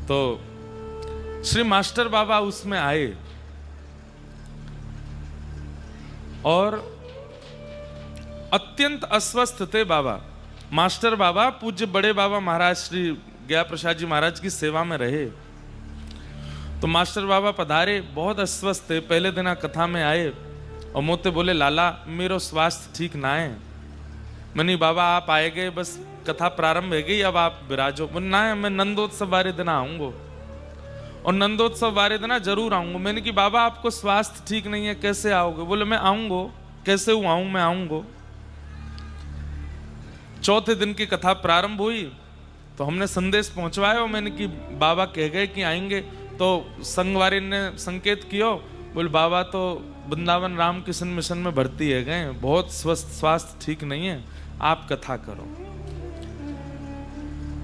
तो श्री मास्टर बाबा उसमें आए और अत्यंत अस्वस्थ थे बाबा। मास्टर बाबा पूज्य बड़े बाबा महाराज श्री गया प्रसाद जी महाराज की सेवा में रहे। तो मास्टर बाबा पधारे, बहुत अस्वस्थ थे। पहले दिन कथा में आए और मोते बोले, लाला मेरो स्वास्थ्य ठीक ना है। मैंने बाबा आप आए गए, बस कथा प्रारंभ है गई, अब आप विराजो। बोले ना मैं नंदोत्सव वाले दिन आऊंगा और नंदोत्सव वाले दिन जरूर आऊंगा। मैंने कि बाबा आपको स्वास्थ्य ठीक नहीं है, कैसे आओगे? बोले मैं आऊंगा, कैसे हूं आऊं, मैं आऊंगा। चौथे दिन की कथा प्रारंभ हुई तो हमने संदेश पहुंचवाया और मैंने कि बाबा कह गए कि आएंगे। तो संगवारी ने संकेत किया, बोले बाबा तो वृंदावन रामकृष्ण मिशन में भर्ती है गए, बहुत स्वास्थ्य ठीक नहीं है, आप कथा करो।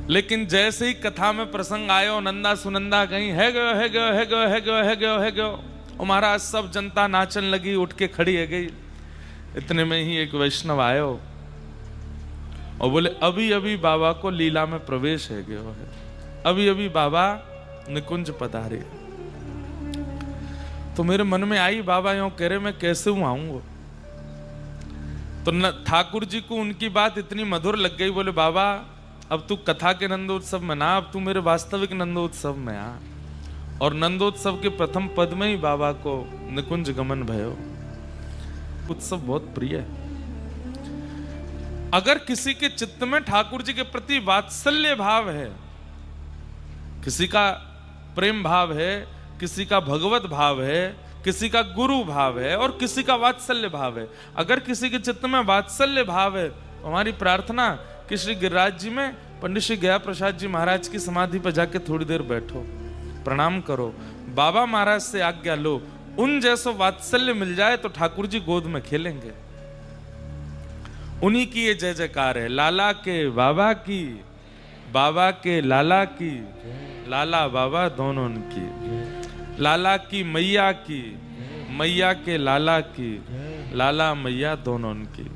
लेकिन जैसे ही कथा में प्रसंग आयो, नंदा सुनंदा गई, है गयो है गयो है गयो है गयो है गयो है गयो, और महाराज सब जनता नाचन लगी, उठ के खड़ी है गई। इतने में ही एक वैष्णव आयो और बोले अभी अभी बाबा को लीला में प्रवेश है गयो है, अभी अभी बाबा निकुंज पधारे। तो मेरे मन में आई, बाबा यूं कह रहे मैं कैसे हूं आऊंगा। तो ठाकुर जी को उनकी बात इतनी मधुर लग गई, बोले बाबा अब तू कथा के नंदोत्सव में ना, अब तू मेरे वास्तविक नंदोत्सव में आ। और नंदोत्सव के प्रथम पद में ही बाबा को निकुंज गमन भयो। उत्सव बहुत प्रिय है। अगर किसी के चित्त में ठाकुर जी के प्रति वात्सल्य भाव है, किसी का प्रेम भाव है, किसी का भगवत भाव है, किसी का गुरु भाव है और किसी का वात्सल्य भाव है, अगर किसी के चित्त में वात्सल्य भाव है तो हमारी प्रार्थना कि श्री गिरिराज जी में पंडित श्री गया प्रसाद जी महाराज की समाधि पर जाके थोड़ी देर बैठो, प्रणाम करो, बाबा महाराज से आज्ञा लो, उन जैसो वात्सल्य मिल जाए तो ठाकुर जी गोद में खेलेंगे। उन्हीं की ये जय जयकार है, लाला के बाबा की, बाबा के लाला की, लाला बाबा दोनों की, लाला की मैया की, मैया के लाला की, लाला मैया दोनों की।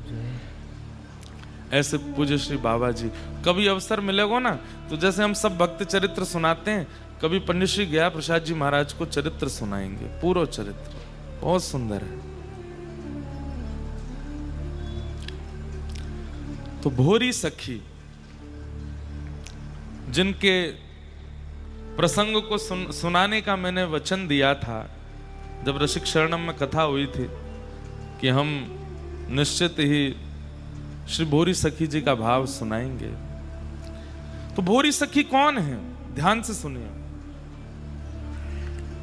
ऐसे पूज्य श्री बाबा जी। कभी अवसर मिलेगा ना तो जैसे हम सब भक्त चरित्र सुनाते हैं, कभी पंडित श्री गया प्रसाद जी महाराज को चरित्र सुनाएंगे, पूरा चरित्र बहुत सुंदर है। तो भोरी सखी जिनके प्रसंग को सुनाने का मैंने वचन दिया था जब रसिक शरणम में कथा हुई थी कि हम निश्चित ही श्री भोरी सखी जी का भाव सुनाएंगे। तो भोरी सखी कौन है, ध्यान से सुनिए।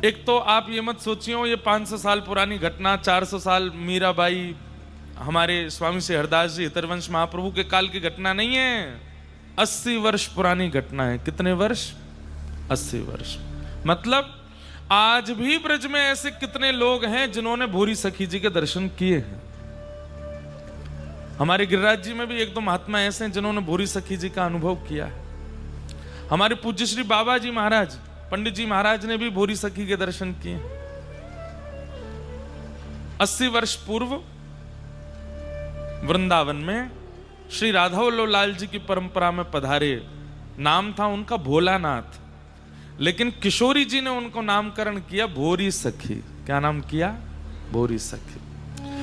एक तो आप ये मत सोचिए ये 500 साल पुरानी घटना, 400 साल मीराबाई, हमारे स्वामी श्री हरदास जी हितरवंश महाप्रभु के काल की घटना नहीं है, 80 वर्ष पुरानी घटना है। कितने वर्ष? 80 वर्ष। मतलब आज भी ब्रज में ऐसे कितने लोग हैं जिन्होंने भोरी सखी जी के दर्शन किए हैं। हमारे गिरिराज जी में भी एक दो महात्मा ऐसे हैं जिन्होंने भोरी सखी जी का अनुभव किया है। हमारे पूज्य श्री बाबा जी महाराज, पंडित जी महाराज ने भी भोरी सखी के दर्शन किए। 80 वर्ष पूर्व वृंदावन में श्री राधावल्लभ लाल जी की परंपरा में पधारे, नाम था उनका भोलानाथ, लेकिन किशोरी जी ने उनको नामकरण किया भोरी सखी। क्या नाम किया? भोरी सखी।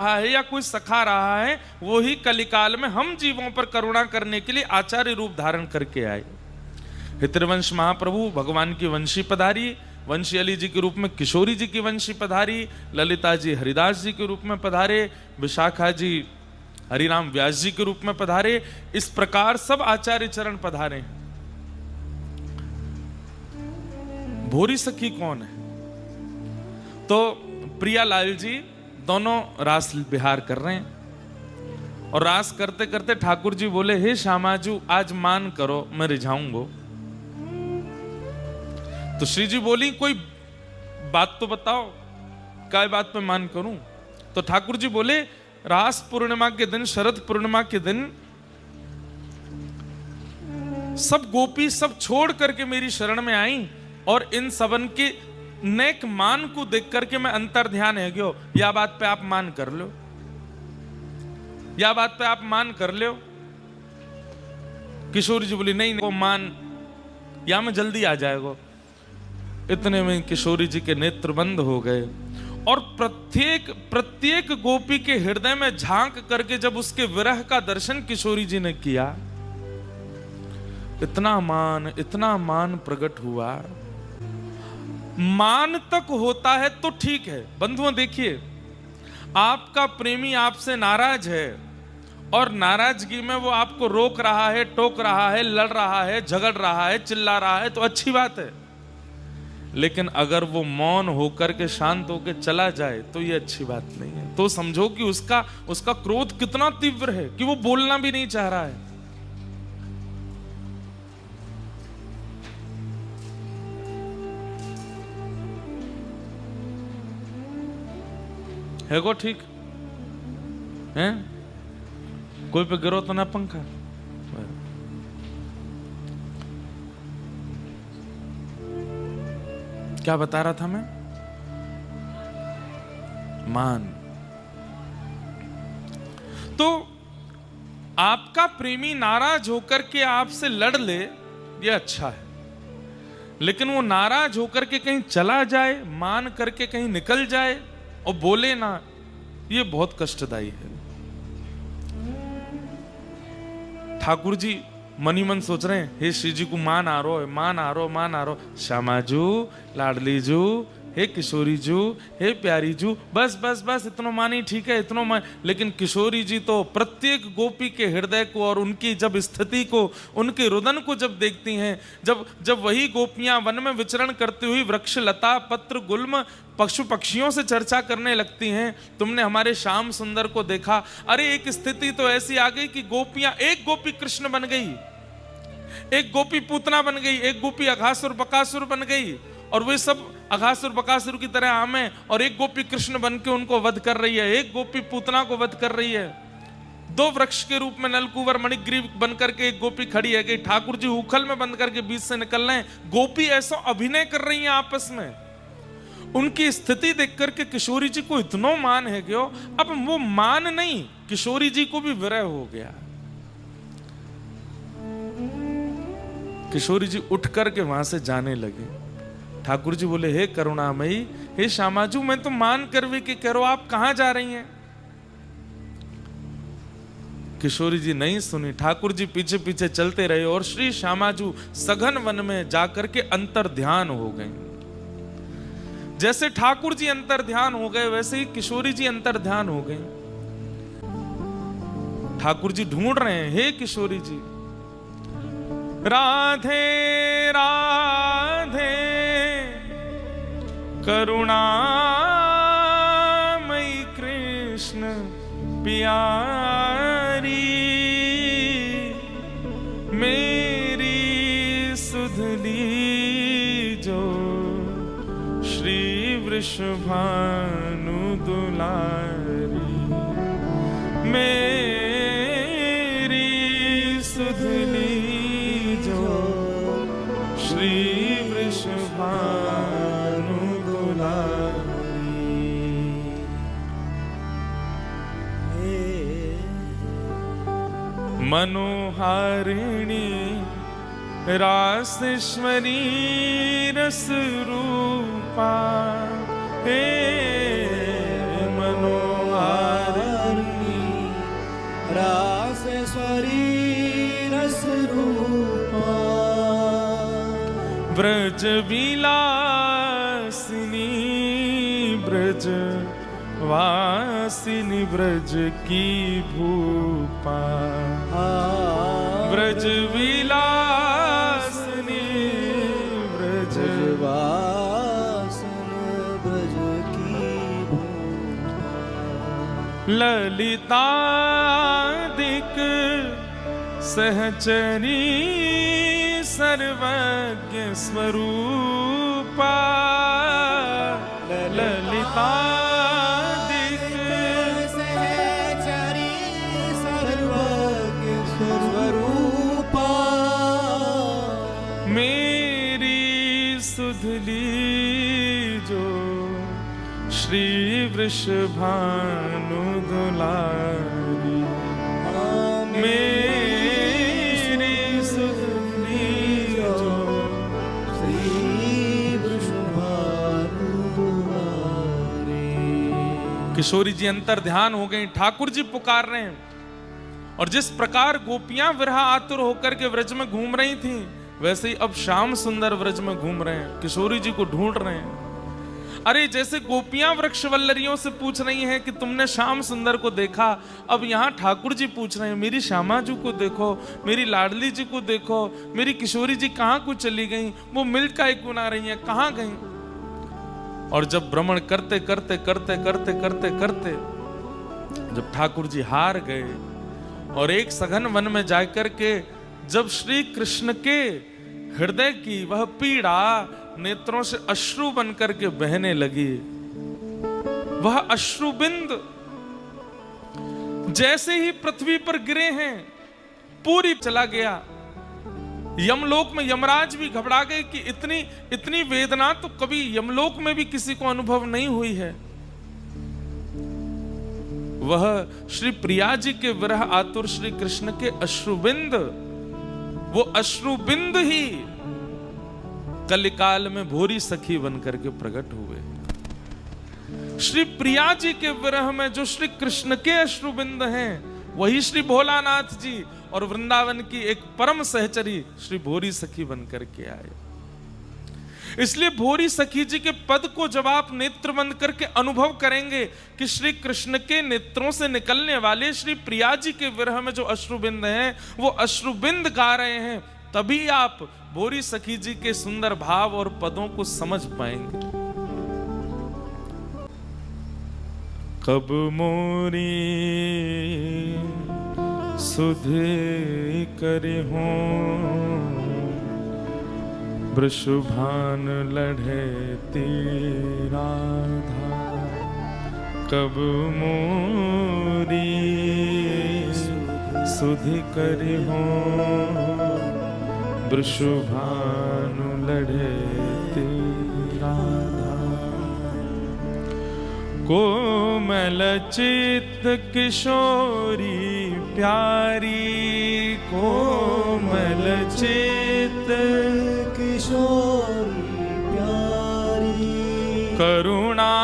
है या कोई सखा रहा है, वो ही कलिकाल में हम जीवों पर करुणा करने के लिए आचार्य रूप धारण करके आए। हितरवंश महाप्रभु भगवान की वंशी पधारी, वंशी अली जी के रूप में किशोरी जी की वंशी पधारी, ललिता जी हरिदास जी के रूप में पधारे, विशाखा जी हरिराम व्यास जी के रूप में पधारे। इस प्रकार सब आचार्य चरण पधारे हैं। भोरी सखी कौन है? तो प्रियालाल जी दोनों रास विहार कर रहे हैं और रास करते करते ठाकुर जी बोले, हे श्यामाजू आज मान करो, मैं रिझाऊंगा। तो श्री जी बोली, कोई बात तो बताओ, क्या बात पे मान करूं? तो ठाकुर जी बोले, रास पूर्णिमा के दिन, शरद पूर्णिमा के दिन सब गोपी सब छोड़ करके मेरी शरण में आई और इन सबन के नेक मान को देख करके मैं अंतर ध्यान है गयो। या बात पे आप मान कर लो, या बात पे आप मान कर लो। किशोर जी बोली, नहीं वो मान या मैं जल्दी आ जाएगा। इतने में किशोरी जी के नेत्र बंद हो गए और प्रत्येक गोपी के हृदय में झांक करके जब उसके विरह का दर्शन किशोरी जी ने किया, इतना मान प्रकट हुआ। मान तक होता है तो ठीक है बंधुओं, देखिए आपका प्रेमी आपसे नाराज है और नाराजगी में वो आपको रोक रहा है, टोक रहा है, लड़ रहा है, झगड़ रहा है, चिल्ला रहा है, तो अच्छी बात है। लेकिन अगर वो मौन होकर के शांत होकर चला जाए तो ये अच्छी बात नहीं है। तो समझो कि उसका क्रोध कितना तीव्र है कि वो बोलना भी नहीं चाह रहा है को ठीक है? कोई पे गिरो तो ना पंखा। क्या बता रहा था मैं? मान। तो आपका प्रेमी नाराज होकर के आपसे लड़ ले, ये अच्छा है, लेकिन वो नाराज होकर के कहीं चला जाए, मान करके कहीं निकल जाए और बोले ना, ये बहुत कष्टदायी है। ठाकुर जी मनी मन सोच रहे हैं, हे श्री जी को मान आ रो, श्यामाजू, लाडलीजू, हे किशोरी जू, हे प्यारी जू, बस इतना मान ही ठीक है, इतना मान। लेकिन किशोरी जी तो प्रत्येक गोपी के हृदय को और उनकी जब स्थिति को, उनके रुदन को जब देखती हैं, जब वही गोपियां वन में विचरण करती हुई वृक्ष, लता, पत्र, गुल्म, पशु पक्षियों से चर्चा करने लगती हैं, तुमने हमारे श्याम सुंदर को देखा। अरे एक स्थिति तो ऐसी आ गई कि गोपियां, एक गोपी कृष्ण बन गई, एक गोपी पूतना बन गई, एक गोपी अघासुर बकासुर बन गई, और वे सब अघासुर बकासुर की तरह आमे, और एक गोपी कृष्ण बन के उनको वध कर रही है, एक गोपी पूतना को वध कर रही है। दो वृक्ष के रूप में नलकूवर मणिग्रीव बन करके एक गोपी खड़ी है कि ठाकुर जी उखल में बंद करके बीच से निकल रहे हैं। गोपी ऐसा अभिनय कर रही है आपस में। उनकी स्थिति देख करके किशोरी जी को इतना मान है कि अब वो मान नहीं, किशोरी जी को भी विरह हो गया। किशोरी जी उठ करके वहां से जाने लगे। ठाकुर जी बोले, हे करुणामयी, हे श्यामाजू, मैं तो मान कर भी कि करो, आप कहां जा रही हैं? किशोरी जी नहीं सुनी। ठाकुर जी पीछे पीछे चलते रहे और श्री श्यामाजू सघन वन में जाकर के अंतर ध्यान हो गए। जैसे ठाकुर जी अंतर ध्यान हो गए, वैसे ही किशोरी जी अंतर ध्यान हो गए। ठाकुर जी ढूंढ रहे हैं, हे किशोरी जी, राधे राधे करुणामयी कृष्ण प्यारी, मेरी सुधली जो श्री वृषभानु दुलारी, मेरी सुधली जो श्री वृषभानु दुलारी। मनोहारिणी रासेश्वरी रस रूपा, हे मनोहारिणी रासेश्वरी रस रूपा, ब्रज विलासिनी ब्रज वासिनी ब्रज की भूपा, ब्रज विलासिनी ब्रज वासिनी ब्रज की भूपा, ललितादिक सहचरी सर्वज्ञ स्वरूपा, ललितादिक सहचरी सर्वज्ञ स्वरूपा, मेरी सुधली जो श्री वृषभानु दुलारी, मेरी सुधली जो श्री वृषभानु किशोरी जी अंतर ध्यान हो गई, ठाकुर जी पुकार रहे हैं। और जिस प्रकार गोपियां विरह आतुर होकर के व्रज में घूम रही थी, वैसे ही अब श्याम सुंदर व्रज में घूम रहे हैं, किशोरी जी को ढूंढ रहे हैं। अरे जैसे गोपियां वृक्षवल्लरियों से पूछ रही हैं कि तुमने श्याम सुंदर को देखा, अब यहाँ ठाकुर जी पूछ रहे हैं मेरी श्यामा जी को देखो, मेरी लाडली जी को देखो, मेरी किशोरी जी कहाँ को चली गई, वो मिल का क्यों ना रही है, कहाँ गई। और जब भ्रमण करते करते करते करते करते करते जब ठाकुर जी हार गए और एक सघन वन में जाकर के जब श्री कृष्ण के हृदय की वह पीड़ा नेत्रों से अश्रु बनकर के बहने लगी, वह अश्रुबिंद जैसे ही पृथ्वी पर गिरे हैं पूरी चला गया। यमलोक में यमराज भी घबरा गए कि इतनी इतनी वेदना तो कभी यमलोक में भी किसी को अनुभव नहीं हुई है। वह श्री प्रिया जी के विरह आतुर श्री कृष्ण के अश्रुबिंद, वो अश्रुबिंद ही कलिकाल में भोरी सखी बनकर के प्रकट हुए। श्री प्रिया जी के विरह में जो श्री कृष्ण के अश्रुबिंद हैं, वही श्री भोलानाथ जी और वृंदावन की एक परम सहचरी श्री भोरी सखी बनकर के आए। इसलिए भोरी सखी जी के पद को जब आप नेत्र बंद करके अनुभव करेंगे कि श्री कृष्ण के नेत्रों से निकलने वाले श्री प्रिया जी के विरह में जो अश्रुबिंद हैं, वो अश्रुबिंद गा रहे हैं, तभी आप भोरी सखी जी के सुंदर भाव और पदों को समझ पाएंगे। कब मोरी सुधे करे हों, वृषभान लढ़े तेरा धार। कब मोरी सुधि करे हों, वृषभान लढ़े तेरा धार। कोमल चित्त किशोरी प्यारी, कोमल चित्त किशोरी प्यारी, करुणा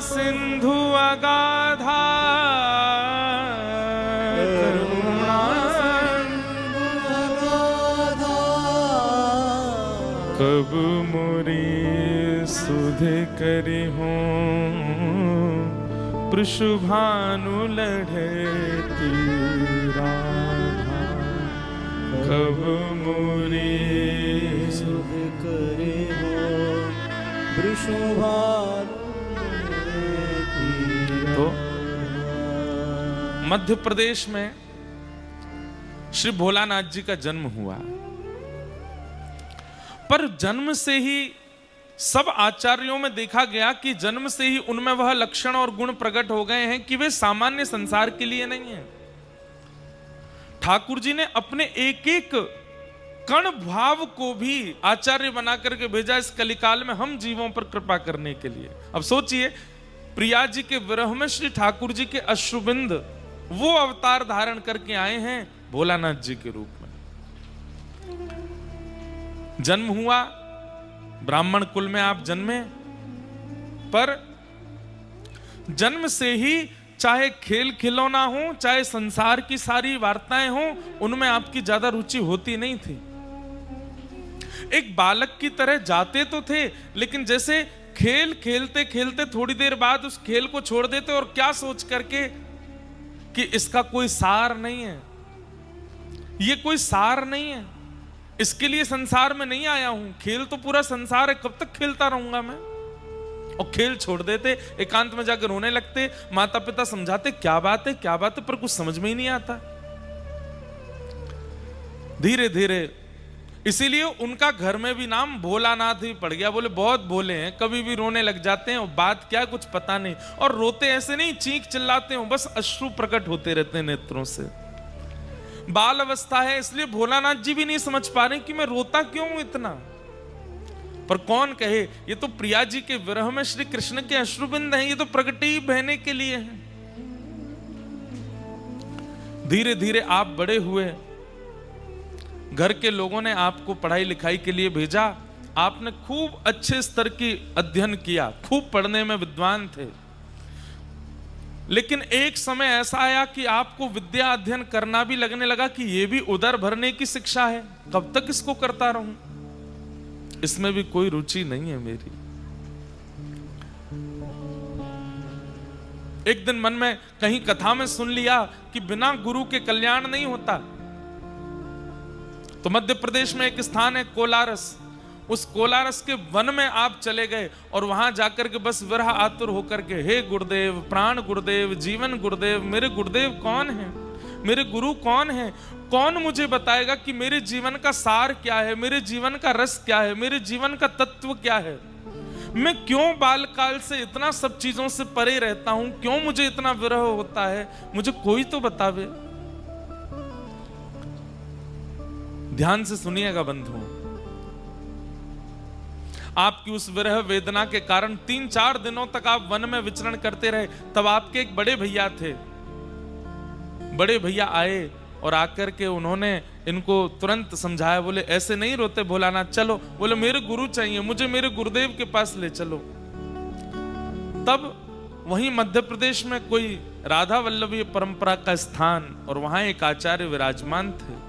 सिंधु अगाधा, करुणा अगाधा। कब मोरी सुधे करे हों, वृषभानु लढ़े तेरा धार। कब मोरी सुधि करे हो, वृषभानु तो मध्य प्रदेश में श्री भोलानाथ जी का जन्म हुआ, पर जन्म से ही सब आचार्यों में देखा गया कि जन्म से ही उनमें वह लक्षण और गुण प्रकट हो गए हैं कि वे सामान्य संसार के लिए नहीं है। ठाकुर जी ने अपने एक एक कण भाव को भी आचार्य बना करके भेजा इस कलिकाल में हम जीवों पर कृपा करने के लिए। अब सोचिए, प्रिया जी के विरह में श्री ठाकुर जी के अश्रुबिंद वो अवतार धारण करके आए हैं भोलानाथ जी के रूप में। जन्म हुआ, ब्राह्मण कुल में आप जन्मे, पर जन्म से ही चाहे खेल खिलौना हो, चाहे संसार की सारी वार्ताएं हो, उनमें आपकी ज्यादा रुचि होती नहीं थी। एक बालक की तरह जाते तो थे, लेकिन जैसे खेल खेलते खेलते थोड़ी देर बाद उस खेल को छोड़ देते, और क्या सोच करके कि इसका कोई सार नहीं है, ये कोई सार नहीं है, इसके लिए संसार में नहीं आया हूं, खेल तो पूरा संसार है, कब तक खेलता रहूंगा मैं। और खेल छोड़ देते, एकांत में जाकर रोने लगते, माता पिता समझाते क्या बात है क्या बात है, पर कुछ समझ में ही नहीं आता। धीरे धीरे इसीलिए उनका घर में भी नाम भोलानाथ ही पड़ गया। बोले बहुत भोले हैं, कभी भी रोने लग जाते हैं, और बात क्या कुछ पता नहीं, और रोते ऐसे नहीं चीख चिल्लाते हो, बस अश्रु प्रकट होते रहते हैं नेत्रों से। बाल अवस्था है, इसलिए भोलानाथ जी भी नहीं समझ पा रहे कि मैं रोता क्यों हूं इतना। पर कौन कहे, ये तो प्रिया जी के विरह में श्री कृष्ण के अश्रुबिंद हैं, ये तो प्रगति बहने के लिए हैं। धीरे धीरे आप बड़े हुए, घर के लोगों ने आपको पढ़ाई लिखाई के लिए भेजा, आपने खूब अच्छे स्तर की अध्ययन किया, खूब पढ़ने में विद्वान थे। लेकिन एक समय ऐसा आया कि आपको विद्या अध्ययन करना भी लगने लगा कि यह भी उदर भरने की शिक्षा है, कब तक इसको करता रहूं, इसमें भी कोई रुचि नहीं है मेरी। एक दिन मन में कहीं कथा में सुन लिया कि बिना गुरु के कल्याण नहीं होता। तो मध्य प्रदेश में एक स्थान है कोलारस, उस कोलारस के वन में आप चले गए और वहां जाकर के बस विरह आतुर होकर के, हे गुरुदेव, प्राण गुरुदेव, जीवन गुरुदेव, मेरे गुरुदेव कौन है, मेरे गुरु कौन है, कौन मुझे बताएगा कि मेरे जीवन का सार क्या है, मेरे जीवन का रस क्या है, मेरे जीवन का तत्व क्या है, मैं क्यों बालकाल से इतना सब चीजों से परे रहता हूं, क्यों मुझे इतना विरह होता है, मुझे कोई तो बतावे। ध्यान से सुनिएगा बंधुओं, आपकी उस विरह वेदना के कारण 3-4 दिनों तक आप वन में विचरण करते रहे। तब आपके एक बड़े भैया थे, बड़े भैया आए और आकर के उन्होंने इनको तुरंत समझाया, बोले ऐसे नहीं रोते भोलानाथ, चलो, बोले मेरे गुरु चाहिए, मुझे मेरे गुरुदेव के पास ले चलो। तब वहीं मध्य प्रदेश में कोई राधा वल्लभी परंपरा का स्थान और वहां एक आचार्य विराजमान थे,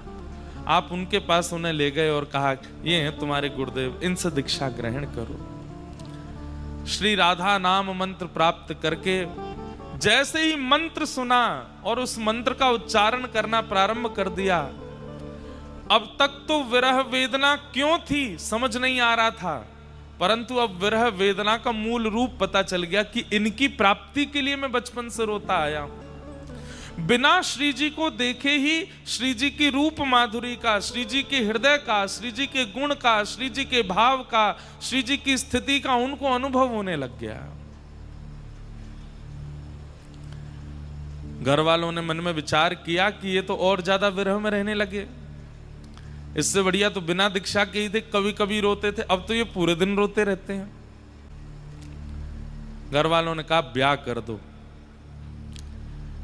आप उनके पास उन्हें ले गए और कहा, ये हैं तुम्हारे गुरुदेव, इनसे दीक्षा ग्रहण करो। श्री राधा नाम मंत्र प्राप्त करके जैसे ही मंत्र सुना और उस मंत्र का उच्चारण करना प्रारंभ कर दिया, अब तक तो विरह वेदना क्यों थी समझ नहीं आ रहा था, परंतु अब विरह वेदना का मूल रूप पता चल गया कि इनकी प्राप्ति के लिए मैं बचपन से रोता आया हूं। बिना श्री जी को देखे ही श्री जी की रूप माधुरी का, श्री जी के हृदय का, श्री जी के गुण का, श्री जी के भाव का, श्री जी की स्थिति का उनको अनुभव होने लग गया। घर वालों ने मन में विचार किया कि ये तो और ज्यादा विरह में रहने लगे, इससे बढ़िया तो बिना दीक्षा के ही थे, कभी कभी रोते थे, अब तो ये पूरे दिन रोते रहते हैं। घर वालों ने कहा ब्याह कर दो।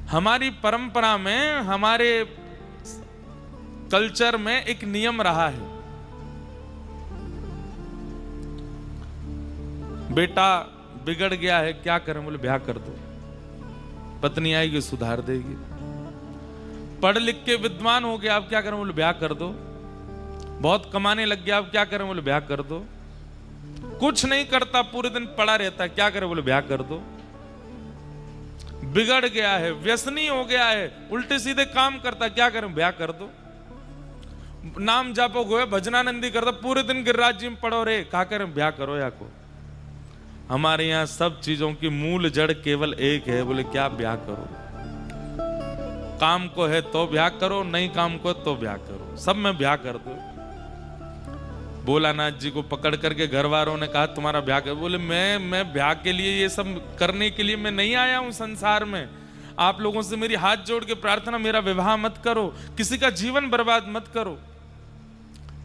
हमारी परंपरा में, हमारे कल्चर में एक नियम रहा है, बेटा बिगड़ गया है, क्या करें, बोले ब्याह कर दो, पत्नी आएगी सुधार देगी। पढ़ लिख के विद्वान हो गया, अब क्या करें, बोले ब्याह कर दो। बहुत कमाने लग गया, अब क्या करें, बोले ब्याह कर दो। कुछ नहीं करता, पूरे दिन पड़ा रहता है, क्या करें, बोले ब्याह कर दो। बिगड़ गया है, व्यसनी हो गया है, उल्टे सीधे काम करता, क्या करें, ब्याह कर दो। नाम जापो गोए भजनानंदी करता, पूरे दिन गिरिराज जी में पड़ो रे, क्या करें, ब्याह करो या को। हमारे यहाँ सब चीजों की मूल जड़ केवल एक है, बोले क्या ब्याह करो। काम को है तो ब्याह करो, नहीं काम को तो ब्याह करो, सब में ब्याह कर दो। भोलानाथ जी को पकड़ करके घर वालों ने कहा तुम्हारा ब्याह कर, बोले मैं ब्याह के लिए, ये सब करने के लिए मैं नहीं आया हूं संसार में। आप लोगों से मेरी हाथ जोड़ के प्रार्थना, मेरा विवाह मत करो, किसी का जीवन बर्बाद मत करो।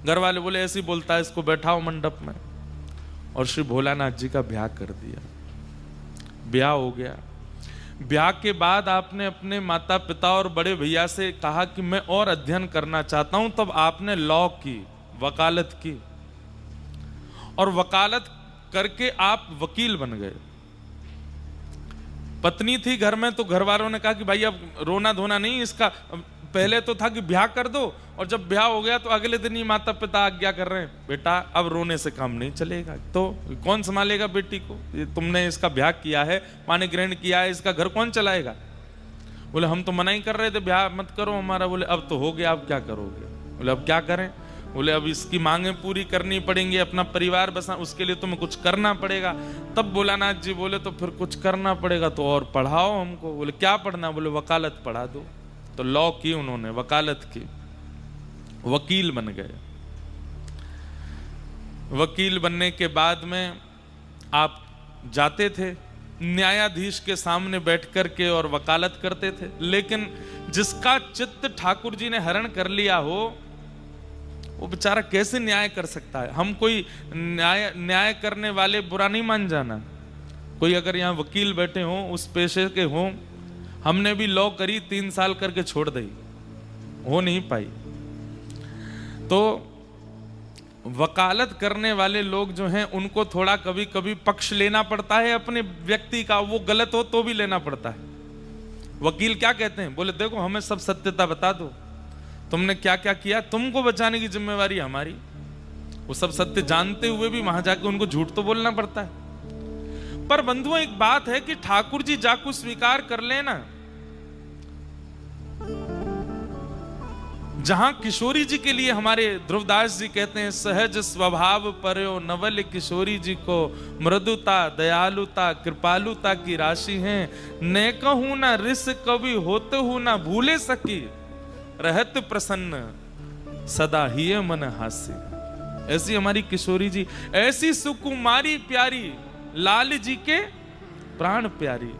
घर वाले बोले ऐसे ही बोलता है, इसको बैठाओ मंडप में। और श्री भोलानाथ जी का ब्याह कर दिया, ब्याह हो गया। ब्याह के बाद आपने अपने माता पिता और बड़े भैया से कहा कि मैं और अध्ययन करना चाहता हूं, तब आपने लॉ की, वकालत की, और वकालत करके आप वकील बन गए। पत्नी थी घर में, तो घर वालों ने कहा कि भाई अब रोना धोना नहीं, इसका पहले तो था कि ब्याह कर दो, और जब ब्याह हो गया तो अगले दिन ही माता पिता आज्ञा कर रहे हैं, बेटा अब रोने से काम नहीं चलेगा, तो कौन संभालेगा बेटी को, ये तुमने इसका ब्याह किया है, पानी ग्रहण किया है, इसका घर कौन चलाएगा। बोले हम तो मना ही कर रहे थे, ब्याह मत करो हमारा। बोले अब तो हो गया, अब क्या करोगे। बोले अब क्या करें। बोले अब इसकी मांगें पूरी करनी पड़ेंगी, अपना परिवार बसा, उसके लिए तुम्हें कुछ करना पड़ेगा। तब भोलानाथ जी बोले तो फिर कुछ करना पड़ेगा, तो और पढ़ाओ हमको। बोले क्या पढ़ना। बोले वकालत पढ़ा दो। तो लॉ की उन्होंने, वकालत की, वकील बन गए। वकील बनने के बाद में आप जाते थे न्यायाधीश के सामने बैठ कर के और वकालत करते थे, लेकिन जिसका चित्त ठाकुर जी ने हरण कर लिया हो वो बेचारा कैसे न्याय कर सकता है। हम कोई न्याय करने वाले बुरा नहीं मान जाना। कोई अगर यहाँ वकील बैठे हों, उस पेशे के हों, हमने भी लॉ करी 3 साल करके छोड़ दी, हो नहीं पाई। तो वकालत करने वाले लोग जो हैं उनको थोड़ा कभी कभी पक्ष लेना पड़ता है अपने व्यक्ति का, वो गलत हो तो भी लेना पड़ता है। वकील क्या कहते हैं, बोले देखो हमें सब सत्यता बता दो, तुमने क्या क्या किया, तुमको बचाने की जिम्मेवारी हमारी। वो सब सत्य जानते हुए भी वहां जाके उनको झूठ तो बोलना पड़ता है। पर बंधुओं एक बात है कि ठाकुर जी जाको स्वीकार कर लेना, जहां किशोरी जी के लिए हमारे ध्रुवदास जी कहते हैं सहज स्वभाव पर्यो नवल किशोरी जी को मृदुता दयालुता कृपालुता की राशि है, ने कहूं ना रिस कवि होते हूं ना भूले सकी, रहत प्रसन्न सदा ही मन हास्य। ऐसी हमारी किशोरी जी, ऐसी सुकुमारी प्यारी लाल जी के प्राण प्यारी,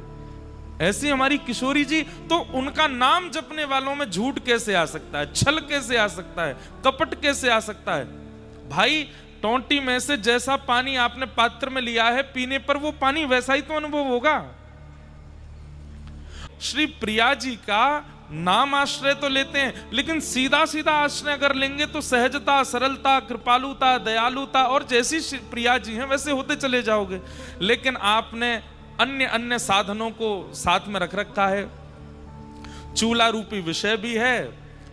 ऐसी हमारी किशोरी जी। तो उनका नाम जपने वालों में झूठ कैसे आ सकता है, छल कैसे आ सकता है, कपट कैसे आ सकता है? भाई टोंटी में से जैसा पानी आपने पात्र में लिया है, पीने पर वो पानी वैसा ही तो अनुभव होगा। श्री प्रिया जी का नाम आश्रय तो लेते हैं, लेकिन सीधा सीधा आश्रय अगर लेंगे तो सहजता, सरलता, कृपालुता, दयालुता और जैसी प्रिया जी हैं वैसे होते चले जाओगे। लेकिन आपने अन्य अन्य साधनों को साथ में रख रखा है। चूल्हा रूपी विषय भी है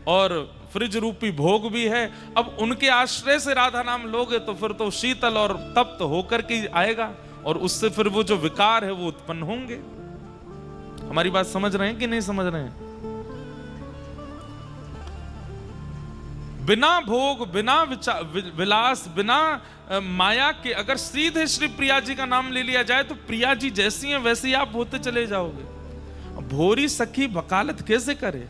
और फ्रिज रूपी भोग भी है। अब उनके आश्रय से राधा नाम लोगे तो फिर तो शीतल और तप्त होकर के आएगा, और उससे फिर वो जो विकार है वो उत्पन्न होंगे। हमारी बात समझ रहे हैं कि नहीं समझ रहे हैं? बिना भोग, बिना विलास, बिना माया के अगर सीधे श्री प्रिया जी का नाम ले लिया जाए तो प्रिया जी जैसी हैं वैसे ही आप होते चले जाओगे। भोरी सखी वकालत कैसे करे?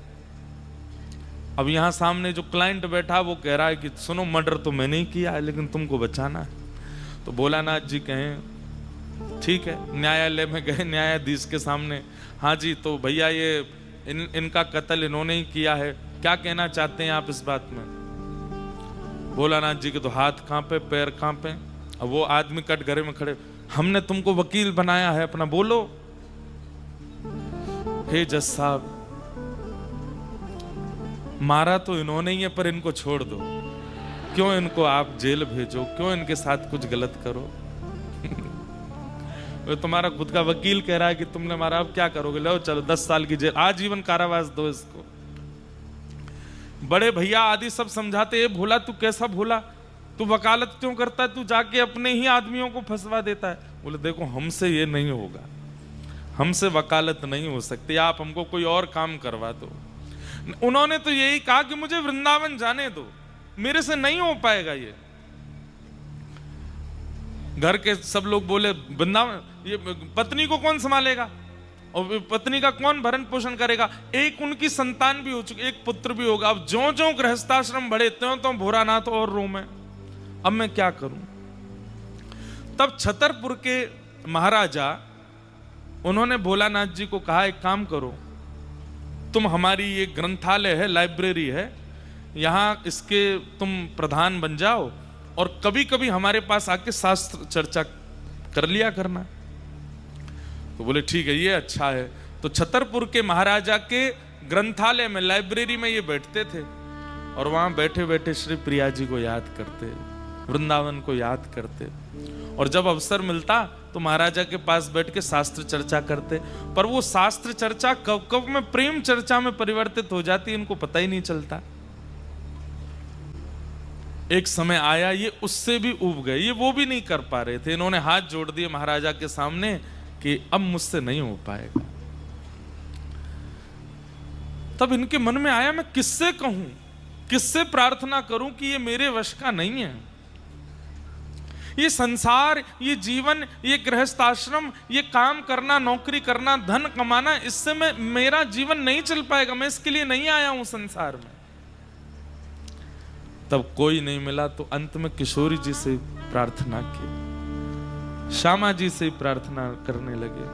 अब यहां सामने जो क्लाइंट बैठा वो कह रहा है कि सुनो मर्डर तो मैंने ही किया है लेकिन तुमको बचाना है। तो भोलानाथ जी कहें ठीक है, न्यायालय में गए न्यायाधीश के सामने, हाँ जी तो भैया ये इनका कत्ल इन्होंने ही किया है, क्या कहना चाहते हैं आप इस बात में? भोलानाथ जी के तो हाथ कांपे, पैर कांपे। अब वो आदमी कटघरे में खड़े, हमने तुमको वकील बनाया है, अपना बोलो। हे जज साहब, मारा तो इन्होंने ही है पर इनको छोड़ दो, क्यों इनको आप जेल भेजो, क्यों इनके साथ कुछ गलत करो? वो तुम्हारा खुद का वकील कह रहा है कि तुमने मारा, अब क्या करोगे? लो चलो 10 साल की जेल, आजीवन कारावास दो इसको। बड़े भैया आदि सब समझाते, ए भोला तू कैसा भोला, तू वकालत क्यों करता है, तू जाके अपने ही आदमियों को फंसवा देता है। बोले देखो हमसे ये नहीं होगा, हमसे वकालत नहीं हो सकती, आप हमको कोई और काम करवा दो। उन्होंने तो यही कहा कि मुझे वृंदावन जाने दो, मेरे से नहीं हो पाएगा ये। घर के सब लोग बोले वृंदावन, ये पत्नी को कौन संभालेगा और पत्नी का कौन भरण पोषण करेगा? एक उनकी संतान भी हो चुकी, एक पुत्र भी होगा। अब जो जो गृहस्थाश्रम बढ़े त्यों तो भोरानाथ और रो में, अब मैं क्या करूं? तब छतरपुर के महाराजा उन्होंने भोलानाथ जी को कहा एक काम करो, तुम हमारी ये ग्रंथालय है, लाइब्रेरी है, यहां इसके तुम प्रधान बन जाओ और कभी कभी हमारे पास आके शास्त्र चर्चा कर लिया करना। तो बोले ठीक है, ये अच्छा है। तो छतरपुर के महाराजा के ग्रंथालय में, लाइब्रेरी में ये बैठते थे और वहां बैठे बैठे श्री प्रिया जी को याद करते, वृंदावन को याद करते, और जब अवसर मिलता तो महाराजा के पास बैठ के शास्त्र चर्चा करते। पर वो शास्त्र चर्चा कब कब में प्रेम चर्चा में परिवर्तित हो जाती, इनको पता ही नहीं चलता। एक समय आया ये उससे भी ऊब गए, ये वो भी नहीं कर पा रहे थे। इन्होंने हाथ जोड़ दिए महाराजा के सामने कि अब मुझसे नहीं हो पाएगा। तब इनके मन में आया मैं किससे कहूं, किससे प्रार्थना करूं कि ये मेरे वश का नहीं है। ये संसार, ये जीवन, ये गृहस्थाश्रम, ये काम करना, नौकरी करना, धन कमाना, इससे मेरा जीवन नहीं चल पाएगा, मैं इसके लिए नहीं आया हूं संसार में। तब कोई नहीं मिला तो अंत में किशोरी जी से प्रार्थना की, श्यामा जी से प्रार्थना करने लगे।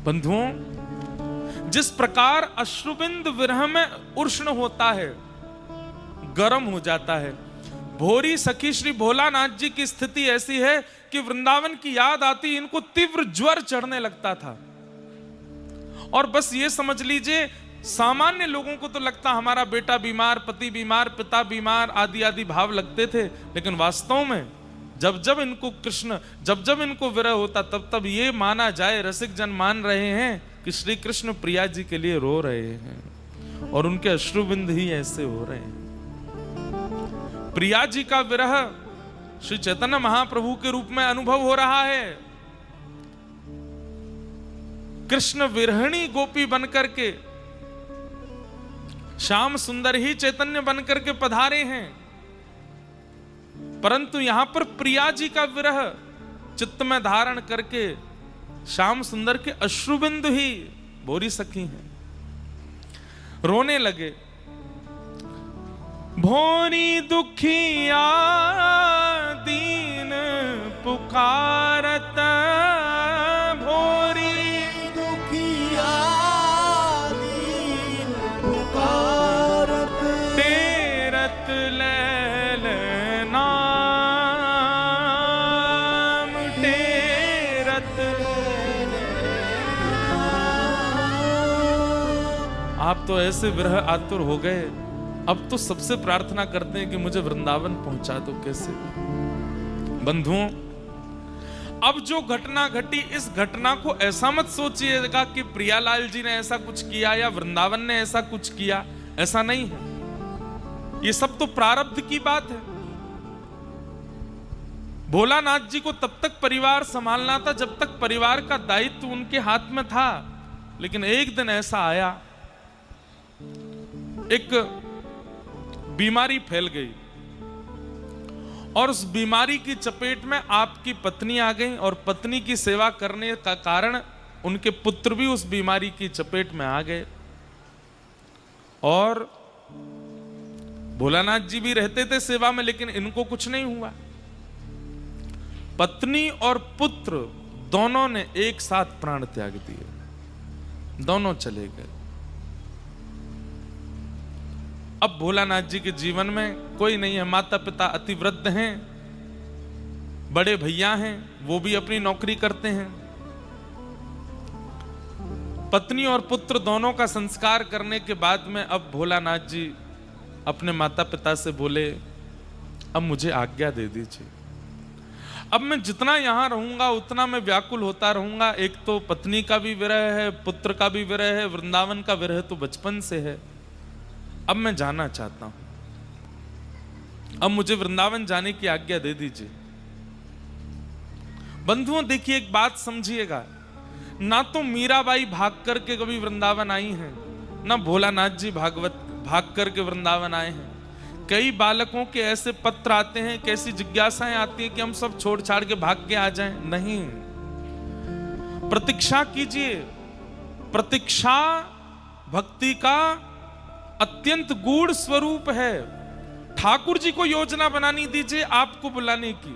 बंधुओं, जिस प्रकार अश्रुबिंद विरह में उष्ण होता है, गर्म हो जाता है, भोरी सखी श्री भोलानाथ जी की स्थिति ऐसी है कि वृंदावन की याद आती इनको तीव्र ज्वर चढ़ने लगता था। और बस ये समझ लीजिए, सामान्य लोगों को तो लगता हमारा बेटा बीमार, पति बीमार, पिता बीमार, आदि आदि भाव लगते थे, लेकिन वास्तव में जब जब इनको विरह होता तब तब ये माना जाए, रसिक जन मान रहे हैं कि श्री कृष्ण प्रिया जी के लिए रो रहे हैं और उनके अश्रुबिंद ही ऐसे हो रहे हैं। प्रिया जी का विरह श्री चैतन्य महाप्रभु के रूप में अनुभव हो रहा है। कृष्ण विरहिणी गोपी बनकर के, श्याम सुंदर ही चैतन्य बनकर के पधारे हैं, परंतु यहां पर प्रिया जी का विरह चित्त में धारण करके श्याम सुंदर के अश्रुबिंदु ही भोरी सखी हैं, रोने लगे। भोरी दुखिया दीन पुकारत, भोरी दुखिया दीन पुकारत, तेरत लैल नाम, तेरत। आप तो ऐसे विरह आतुर हो गए, अब तो सबसे प्रार्थना करते हैं कि मुझे वृंदावन पहुंचा दो। कैसे बंधुओं, अब जो घटना घटी, इस घटना को ऐसा मत सोचिएगा कि प्रियालाल जी ने ऐसा कुछ किया या वृंदावन ने ऐसा कुछ किया, ऐसा नहीं है। ये सब तो प्रारब्ध की बात है। भोलानाथ जी को तब तक परिवार संभालना था जब तक परिवार का दायित्व उनके हाथ में था, लेकिन एक दिन ऐसा आया, एक बीमारी फैल गई और उस बीमारी की चपेट में आपकी पत्नी आ गई और पत्नी की सेवा करने का कारण उनके पुत्र भी उस बीमारी की चपेट में आ गए और भोलानाथ जी भी रहते थे सेवा में, लेकिन इनको कुछ नहीं हुआ। पत्नी और पुत्र दोनों ने एक साथ प्राण त्याग दिए, दोनों चले गए। अब भोलानाथ जी के जीवन में कोई नहीं है, माता पिता अति वृद्ध हैं, बड़े भैया हैं, वो भी अपनी नौकरी करते हैं। पत्नी और पुत्र दोनों का संस्कार करने के बाद में अब भोलानाथ जी अपने माता पिता से बोले, अब मुझे आज्ञा दे दीजिए, अब मैं जितना यहां रहूंगा उतना मैं व्याकुल होता रहूंगा। एक तो पत्नी का भी विरह है, पुत्र का भी विरह है, वृंदावन का विरह तो बचपन से है। अब मैं जाना चाहता हूं, अब मुझे वृंदावन जाने की आज्ञा दे दीजिए। बंधुओं देखिए, एक बात समझिएगा, ना तो मीराबाई भाग करके कभी वृंदावन आई हैं, ना भोलानाथ जी भाग करके वृंदावन आए हैं। कई बालकों के ऐसे पत्र आते हैं, कैसी जिज्ञासाएं आती हैं कि हम सब छोड़ छाड़ के भाग के आ जाएं। नहीं, प्रतीक्षा कीजिए। प्रतीक्षा भक्ति का अत्यंत गूढ़ स्वरूप है। ठाकुर जी को योजना बनानी दीजिए आपको बुलाने की,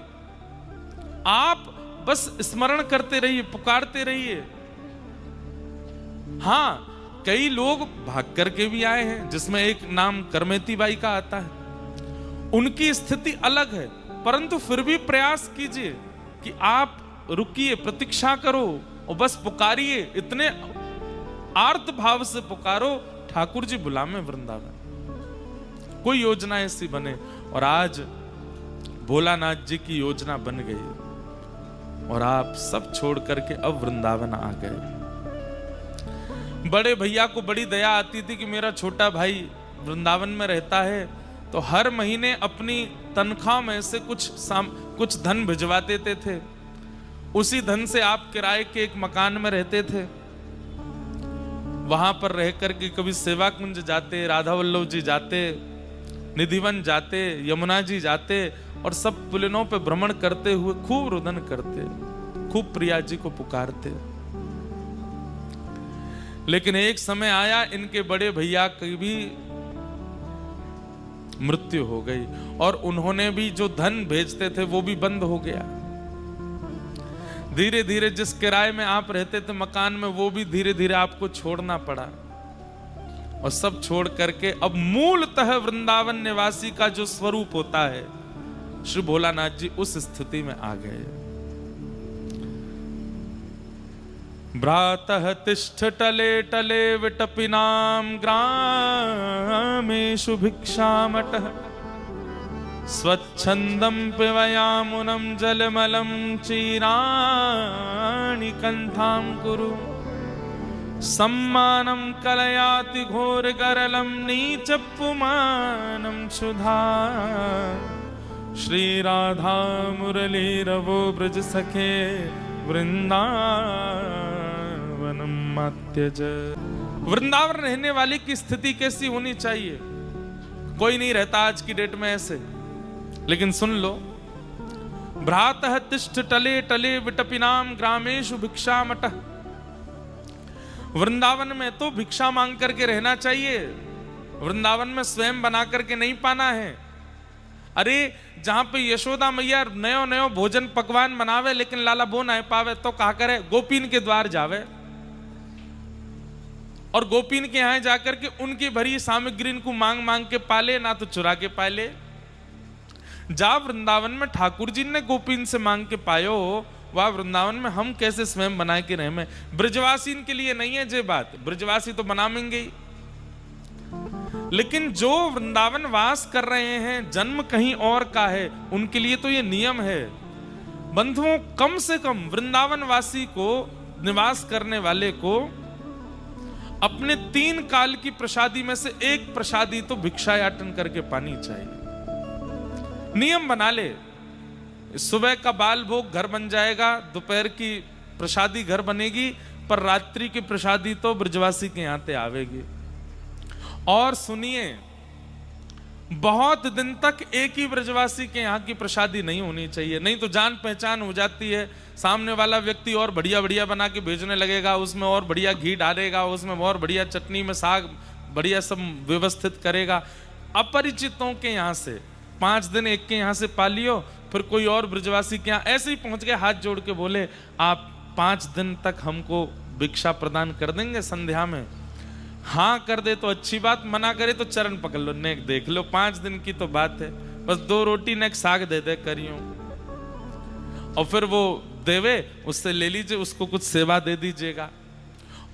आप बस स्मरण करते रहिए, पुकारते रहिए। हां, कई लोग भाग करके भी आए हैं, जिसमें एक नाम करमेती बाई का आता है, उनकी स्थिति अलग है, परंतु फिर भी प्रयास कीजिए कि आप रुकिए, प्रतीक्षा करो और बस पुकारिए, इतने आर्त भाव से पुकारो, ठाकुर जी बुलावे वृंदावन। कोई योजना ऐसी बने। और आज भोलानाथ जी की योजना बन गई और आप सब छोड़ करके अब वृंदावन आ गए। बड़े भैया को बड़ी दया आती थी कि मेरा छोटा भाई वृंदावन में रहता है, तो हर महीने अपनी तनख्वाह में से कुछ धन भिजवा देते थे। उसी धन से आप किराए के एक मकान में रहते थे, वहां पर रह करके कभी सेवा कुंज जाते, राधा वल्लभ जी जाते, निधिवन जाते, यमुना जी जाते और सब पुलिनों पे भ्रमण करते हुए खूब रुदन करते, खूब प्रिया जी को पुकारते। लेकिन एक समय आया, इनके बड़े भैया की भी मृत्यु हो गई और उन्होंने भी जो धन भेजते थे वो भी बंद हो गया। धीरे धीरे जिस किराए में आप रहते थे मकान में, वो भी धीरे धीरे आपको छोड़ना पड़ा और सब छोड़ करके अब मूलतः वृंदावन निवासी का जो स्वरूप होता है, श्री भोलानाथ जी उस स्थिति में आ गए। भ्रातः तिष्ठ टले टले विटपिनाम ग्रामेषु भिक्षामटः स्वच्छंदम पिबयामुनं जलमलं चीराणि कंठां कुरु सम्मानं कलयाति घोरगरलं नीचपुमानं क्षुधा श्री राधा मुरलीरवो ब्रज सखे वृंदावनम मात्यज। वृंदावन रहने वाले की स्थिति कैसी होनी चाहिए? कोई नहीं रहता आज की डेट में ऐसे, लेकिन सुन लो, भ्रातः तिष्ठ टले टले विटपिनाम ग्रामेषु भिक्षामटः। वृंदावन में तो भिक्षा मांग करके रहना चाहिए, वृंदावन में स्वयं बना करके नहीं पाना है। अरे जहां पे यशोदा मैया नयो नयो भोजन पकवान बनावे लेकिन लाला बो ना पावे तो कहा करे? गोपीन के द्वार जावे और गोपीन के यहां जाकर के उनकी भरी सामग्री को मांग मांग के पाले, ना तो चुरा के पाले। जा वृंदावन में ठाकुर जी ने गोपीन से मांग के पायो, वह वृंदावन में हम कैसे स्वयं बना के रहे में? ब्रजवासी के लिए नहीं है ये बात, ब्रजवासी तो बनावेंगे ही, लेकिन जो वृंदावन वास कर रहे हैं, जन्म कहीं और का है, उनके लिए तो ये नियम है। बंधुओं, कम से कम वृंदावन वासी को, निवास करने वाले को अपने 3 काल की प्रसादी में से एक प्रसादी तो भिक्षायाटन करके पानी चाहिए। नियम बना ले, सुबह का बाल भोग घर बन जाएगा, दोपहर की प्रसादी घर बनेगी, पर रात्रि की प्रसादी तो ब्रजवासी के यहां पे आवेगी। और सुनिए, बहुत दिन तक एक ही ब्रजवासी के यहाँ की प्रसादी नहीं होनी चाहिए, नहीं तो जान पहचान हो जाती है। सामने वाला व्यक्ति और बढ़िया बढ़िया बना के भेजने लगेगा, उसमें और बढ़िया घी डालेगा, उसमें और बढ़िया चटनी में साग बढ़िया सब व्यवस्थित करेगा। अपरिचितों के यहाँ से 5 दिन एक के यहाँ से पा लियो, फिर कोई और ब्रजवासी के यहाँ ऐसे ही पहुंच गए, हाथ जोड़ के बोले आप 5 दिन तक हमको भिक्षा प्रदान कर देंगे संध्या में? हाँ कर दे तो अच्छी बात, मना करे तो चरण पकड़ लो, नेक देख लो, 5 दिन की तो बात है, बस 2 रोटी नेक साग दे दे करियो। और फिर वो देवे, उससे ले लीजिए, उसको कुछ सेवा दे दीजिएगा।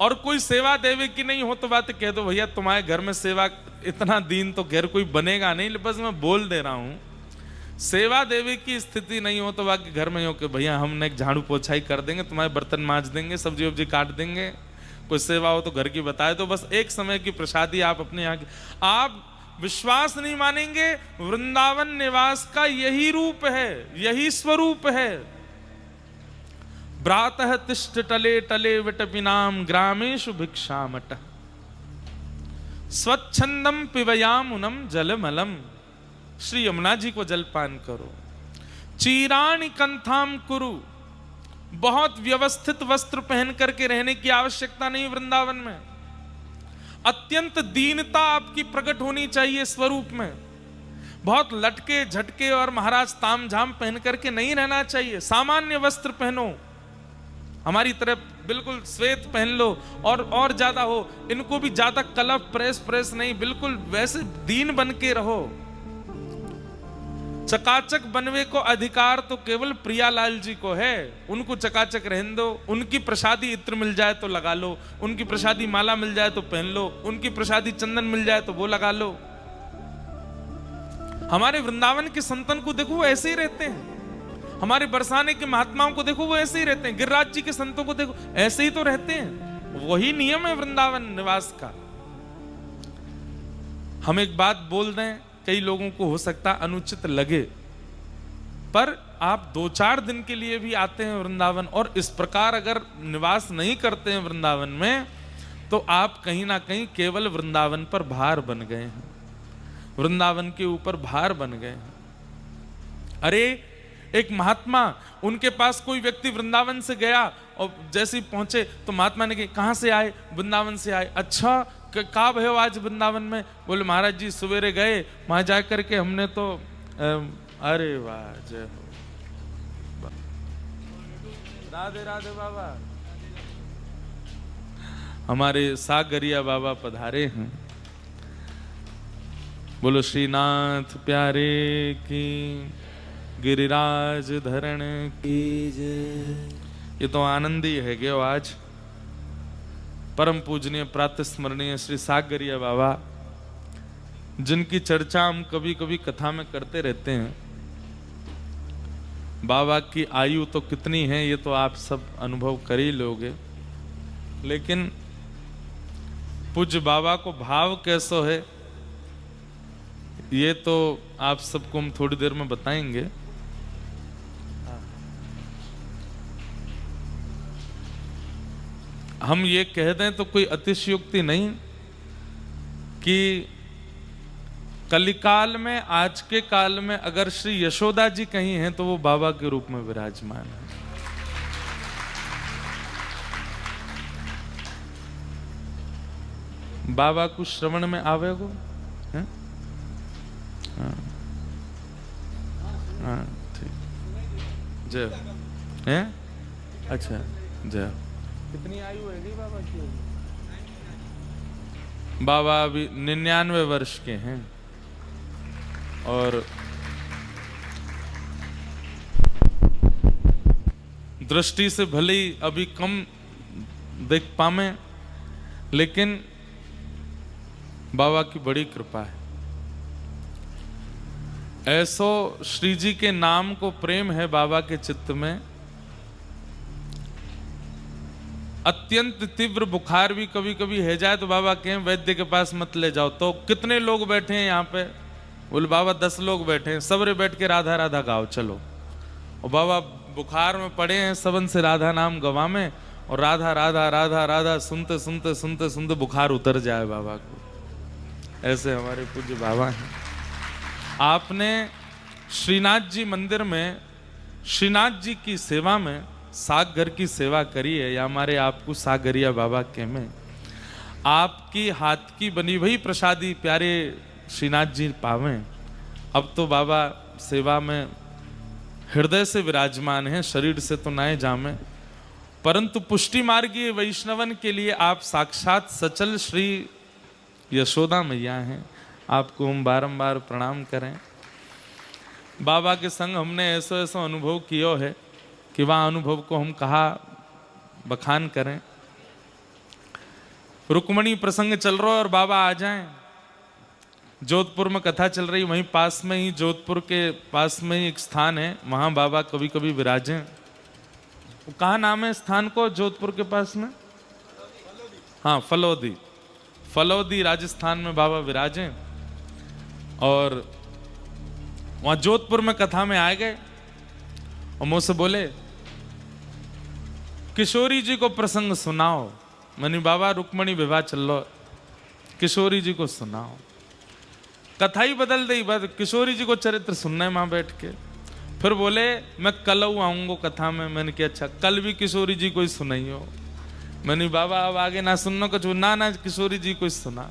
और कोई सेवा देवे की नहीं हो तो बात कह दो, भैया तुम्हारे घर में सेवा, इतना दिन तो घर कोई बनेगा नहीं, बस मैं बोल दे रहा हूं। सेवा देवे की स्थिति नहीं हो तो बाकी घर में हो कि भैया हम नेक झाड़ू पोछाई कर देंगे, तुम्हारे बर्तन मांज देंगे, सब्जी वब्जी काट देंगे, कोई सेवा हो तो घर की बताए तो बस एक समय की प्रसादी आप अपने यहाँ की। आप विश्वास नहीं मानेंगे, वृंदावन निवास का यही रूप है, यही स्वरूप है। भ्रातः तिष्ठ टले टले विटपिनाम ग्रामेषु भिक्षामटः स्वच्छंदम पिबयामुनं जलमलम। श्री यमुना जी को जलपान करो। चीराणि कंठाम कुरु, बहुत व्यवस्थित वस्त्र पहन करके रहने की आवश्यकता नहीं वृंदावन में। अत्यंत दीनता आपकी प्रकट होनी चाहिए स्वरूप में। बहुत लटके झटके और महाराज तामझाम पहन करके नहीं रहना चाहिए। सामान्य वस्त्र पहनो, हमारी तरफ बिल्कुल श्वेत पहन लो, और ज्यादा हो, इनको भी ज्यादा कलफ प्रेस नहीं, बिल्कुल वैसे दीन बन के रहो। चकाचक बनवे को अधिकार तो केवल प्रियालाल जी को है, उनको चकाचक रहने दो। उनकी प्रसादी इत्र मिल जाए तो लगा लो, उनकी प्रसादी माला मिल जाए तो पहन लो, उनकी प्रसादी चंदन मिल जाए तो वो लगा लो। हमारे वृंदावन के संतन को देखो, वो ऐसे ही रहते हैं। हमारे बरसाने के महात्माओं को देखो, वो ऐसे ही रहते हैं। गिरिराज जी के संतों को देखो, ऐसे ही तो रहते हैं। वही नियम है वृंदावन निवास का। हम एक बात बोल दें, कई लोगों को हो सकता अनुचित लगे, पर आप 2-4 दिन के लिए भी आते हैं वृंदावन और इस प्रकार अगर निवास नहीं करते हैं वृंदावन में, तो आप कहीं ना कहीं केवल वृंदावन पर भार बन गए हैं, वृंदावन के ऊपर भार बन गए हैं। अरे एक महात्मा, उनके पास कोई व्यक्ति वृंदावन से गया और जैसे ही पहुंचे तो महात्मा ने कहा कहां से आए? वृंदावन से आए। अच्छा कहाँ भय हो आज वृंदावन में? बोले महाराज जी सवेरे गए, वहां जा करके हमने तो अरे वाह, जय हो, राधे राधे बाबा। हमारे सागरिया बाबा पधारे हैं। बोलो श्रीनाथ प्यारे की, गिरिराज धरण की जय। ये तो आनंद ही है गयो आज। परम पूजनीय प्रातः स्मरणीय श्री सागरिया बाबा जिनकी चर्चा हम कभी कभी कथा में करते रहते हैं। बाबा की आयु तो कितनी है ये तो आप सब अनुभव कर ही लोगे, लेकिन पूज्य बाबा को भाव कैसो है ये तो आप सबको हम थोड़ी देर में बताएंगे। हम ये कह दें तो कोई अतिशयोक्ति नहीं कि कलिकाल में, आज के काल में अगर श्री यशोदा जी कहीं हैं तो वो बाबा के रूप में विराजमान है। बाबा को श्रवण में आवेगो हैं? हाँ हाँ ठीक। जय हैं? अच्छा जय। कितनी आयु है बाबा की? बाबा अभी 99 वर्ष के हैं और दृष्टि से भले ही अभी कम देख पावे, लेकिन बाबा की बड़ी कृपा है। ऐसो श्री जी के नाम को प्रेम है बाबा के चित्त में। अत्यंत तीव्र बुखार भी कभी कभी है जाए तो बाबा कहें वैद्य के पास मत ले जाओ। तो कितने लोग बैठे हैं यहाँ पे? बोले बाबा 10 लोग बैठे हैं, सबरे बैठ के राधा राधा गाओ चलो। और बाबा बुखार में पड़े हैं, सबन से राधा नाम गवा में, और राधा राधा राधा राधा सुनते सुनते सुनते सुनते बुखार उतर जाए बाबा को। ऐसे हमारे पूज्य बाबा हैं। आपने श्रीनाथ जी मंदिर में श्रीनाथ जी की सेवा में साग घर की सेवा करी है, या हमारे आपको सागरिया बाबा के में आपकी हाथ की बनी हुई प्रसादी प्यारे श्रीनाथ जी पावे। अब तो बाबा सेवा में हृदय से विराजमान है, शरीर से तो नाए जामे, परंतु पुष्टि मार्गीय वैष्णवन के लिए आप साक्षात सचल श्री यशोदा मैया हैं। आपको हम बारंबार प्रणाम करें। बाबा के संग हमने ऐसा ऐसा अनुभव किया है कि वह अनुभव को हम कहा बखान करें। रुक्मणी प्रसंग चल रहा है और बाबा आ जाएं। जोधपुर में कथा चल रही, वहीं पास में ही जोधपुर के पास में ही एक स्थान है, वहां बाबा कभी कभी विराजें। वो कहाँ नाम है स्थान को जोधपुर के पास में? हाँ फलोदी। फलोदी राजस्थान में बाबा विराजें। और वहां जोधपुर में कथा में आए गए और मुझसे बोले किशोरी जी को प्रसंग सुनाओ। मैंने बाबा रुक्मणी विवाह चल लो, किशोरी जी को सुनाओ। कथा ही बदल दी, बात किशोरी जी को चरित्र सुनना है वहां बैठ के। फिर बोले मैं कल आऊंगा कथा में। मैंने कहा अच्छा कल भी किशोरी जी को ही सुनाई हो। मैंने बाबा अब आगे ना सुनना कुछ, ना किशोरी जी को ही सुना।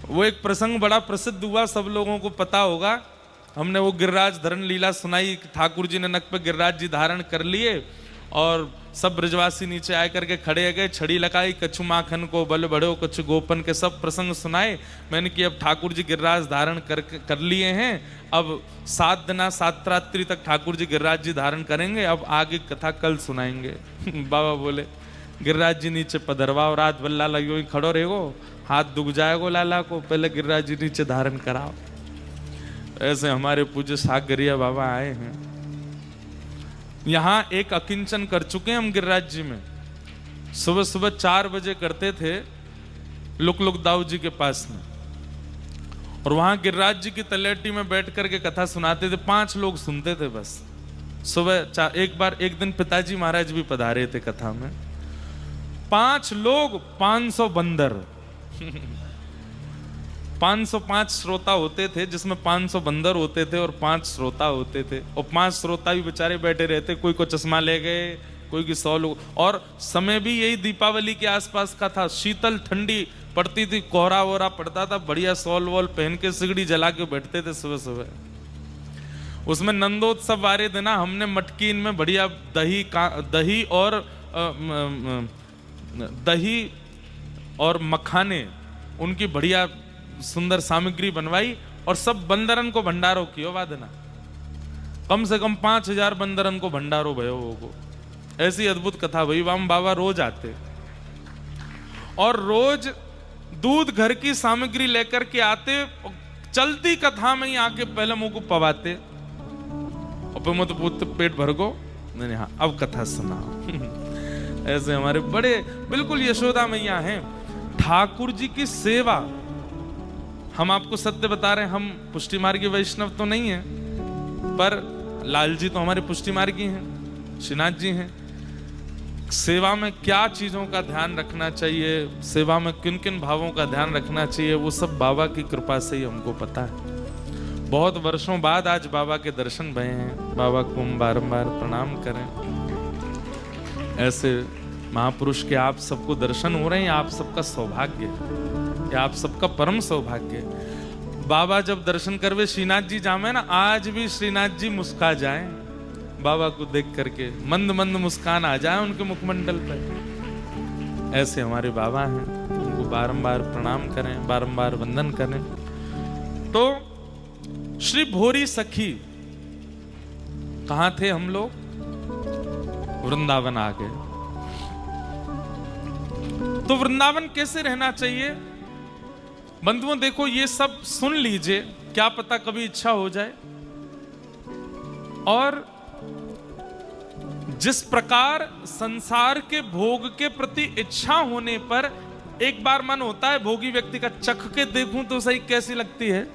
वो एक प्रसंग बड़ा प्रसिद्ध हुआ, सब लोगों को पता होगा। हमने वो गिरिराज धरण लीला सुनाई। ठाकुर जी ने नक पे गिरिराज जी धारण कर लिए और सब ब्रजवासी नीचे आए करके खड़े गए, छड़ी लगाई, कछु माखन को बल बढ़ो कछु गोपन के सब प्रसंग सुनाए। मैंने कि अब ठाकुर जी गिरिराज धारण कर लिए हैं, अब 7 दिन 7 रात्रि तक ठाकुर जी गिरिराज जी धारण करेंगे, अब आगे कथा कल सुनाएंगे। बाबा बोले गिरिराज जी नीचे पधरवाओ, रात बल्ला लगे खड़ो रहेगो, हाथ दुख जाएगो लाला को, पहले गिरिराज जी नीचे धारण कराओ। ऐसे हमारे पूज्य सागरिया बाबा आए हैं। यहाँ एक अकिंचन कर चुके हैं हम गिरिराज जी में। सुबह सुबह 4 बजे करते थे लुक लुक दाऊ जी के पास में, और वहां गिरिराज जी की तलेटी में बैठ करके कथा सुनाते थे। 5 लोग सुनते थे बस। सुबह एक दिन पिताजी महाराज भी पधारे थे कथा में। 5 लोग 500 बंदर। 505 श्रोता होते थे, जिसमें 500 बंदर होते थे और 5 श्रोता होते थे। और 5 श्रोता भी बेचारे बैठे रहते, कोई को चश्मा ले गए, कोई की 100 लोग। और समय भी यही दीपावली के आसपास का था, शीतल ठंडी पड़ती थी, कोहरा वोहरा पड़ता था, बढ़िया सॉल वॉल पहन के सिगड़ी जला के बैठते थे सुबह सुबह। उसमें नंदोत्सव वाले दिन हमने मटकीन में बढ़िया दही और मखाने उनकी बढ़िया सुंदर सामग्री बनवाई, और सब बंदरन को भंडारो कियो वादना। कम से कम 5000 बंदरन को भंडारो भयो होगो। ऐसी अद्भुत कथा भई। वाम बाबा रोज आते और रोज दूध घर की सामग्री लेकर के आते, चलती कथा में ही आके पहले मुंह को पवाते और फिर मुझे पूछते पेट भर गो, नहीं हाँ अब कथा सुनाओ। ऐसे हमारे बड़े बिल्कुल यशोदा मैया हैं। ठाकुर जी की सेवा, हम आपको सत्य बता रहे हैं, हम पुष्टि मार्गी वैष्णव तो नहीं है, पर लाल जी तो हमारे पुष्टि मार्गी हैं, श्रीनाथ जी हैं। सेवा में क्या चीजों का ध्यान रखना चाहिए, सेवा में किन किन भावों का ध्यान रखना चाहिए, वो सब बाबा की कृपा से ही हमको पता है। बहुत वर्षों बाद आज बाबा के दर्शन भये हैं, बाबा को हम बारंबार प्रणाम करें। ऐसे महापुरुष के आप सबको दर्शन हो रहे हैं, आप सबका सौभाग्य है, आप सबका परम सौभाग्य है। बाबा जब दर्शन करवे श्रीनाथ जी जामे ना, आज भी श्रीनाथ जी मुस्का जाएं बाबा को देख करके, मंद मंद मुस्कान आ जाए उनके मुखमंडल पर। ऐसे हमारे बाबा हैं, उनको बारंबार प्रणाम करें, बारंबार वंदन करें। तो श्री भोरी सखी कहां थे हम लोग? वृंदावन आ गए। तो वृंदावन कैसे रहना चाहिए? बंधुओं देखो, ये सब सुन लीजिए, क्या पता कभी इच्छा हो जाए। और जिस प्रकार संसार के भोग के प्रति इच्छा होने पर एक बार मन होता है भोगी व्यक्ति का, चख के देखूं तो सही कैसी लगती है,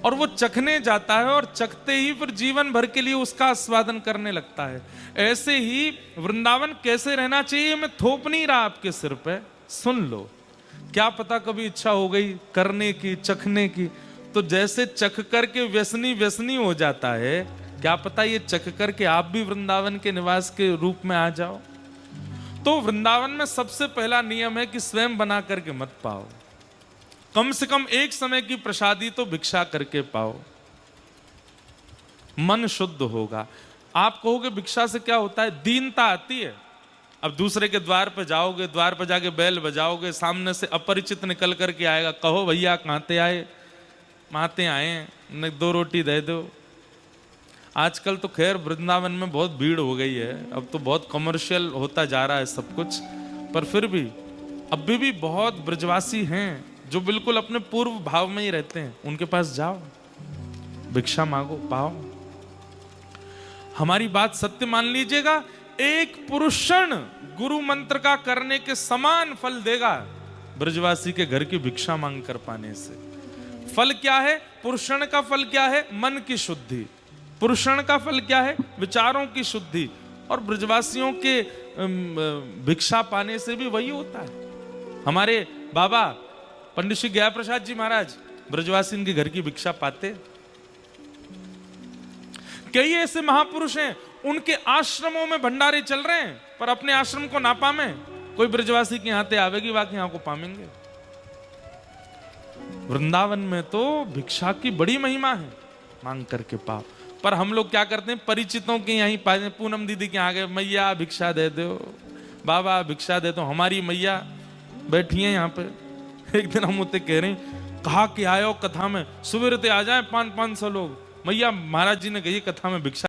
और वो चखने जाता है और चखते ही फिर जीवन भर के लिए उसका आस्वादन करने लगता है। ऐसे ही वृंदावन कैसे रहना चाहिए, मैं थोप नहीं रहा आपके सिर पे, सुन लो। क्या पता कभी इच्छा हो गई करने की, चखने की, तो जैसे चख करके व्यसनी व्यसनी हो जाता है, क्या पता ये चख करके आप भी वृंदावन के निवास के रूप में आ जाओ। तो वृंदावन में सबसे पहला नियम है कि स्वयं बना करके मत पाओ, कम से कम एक समय की प्रसादी तो भिक्षा करके पाओ, मन शुद्ध होगा। आप कहोगे भिक्षा से क्या होता है? दीनता आती है। अब दूसरे के द्वार पर जाओगे, द्वार पर जाके बैल बजाओगे, सामने से अपरिचित निकल करके आएगा, कहो भैया कहां आए? माते आए, न 2 रोटी दे दो। आजकल तो खैर वृंदावन में बहुत भीड़ हो गई है, अब तो बहुत कमर्शियल होता जा रहा है सब कुछ, पर फिर भी अभी भी बहुत ब्रजवासी हैं जो बिल्कुल अपने पूर्व भाव में ही रहते हैं। उनके पास जाओ, भिक्षा मांगो, पाओ। हमारी बात सत्य मान लीजिएगा, एक पुरुषण गुरु मंत्र का करने के समान फल देगा ब्रजवासी के घर की भिक्षा मांग कर पाने से। फल क्या है? पुरुषण का फल क्या है? मन की शुद्धि। पुरुषण का फल क्या है? विचारों की शुद्धि। और ब्रजवासियों के भिक्षा पाने से भी वही होता है। हमारे बाबा पंडित श्री गया प्रसाद जी महाराज ब्रजवासी इनके घर की भिक्षा पाते। कई ऐसे महापुरुष हैं, उनके आश्रमों में भंडारे चल रहे हैं, पर अपने आश्रम को ना पामे, कोई ब्रजवासी के यहाँ आवेगी, वाकई यहाँ को पामेंगे। वृंदावन में तो भिक्षा की बड़ी महिमा है, मांग करके पाओ। पर हम लोग क्या करते हैं, परिचितों के यहीं पाए, पूनम दीदी के आगे, मैया भिक्षा दे दो, बाबा भिक्षा दे दो। हमारी मैया बैठी है यहाँ पे। एक दिन हम उसे कह रहे हैं, कहा कि आयो कथा में, सवेरे आ जाए 500-500 लोग। मैया महाराज जी ने कही कथा में भिक्षा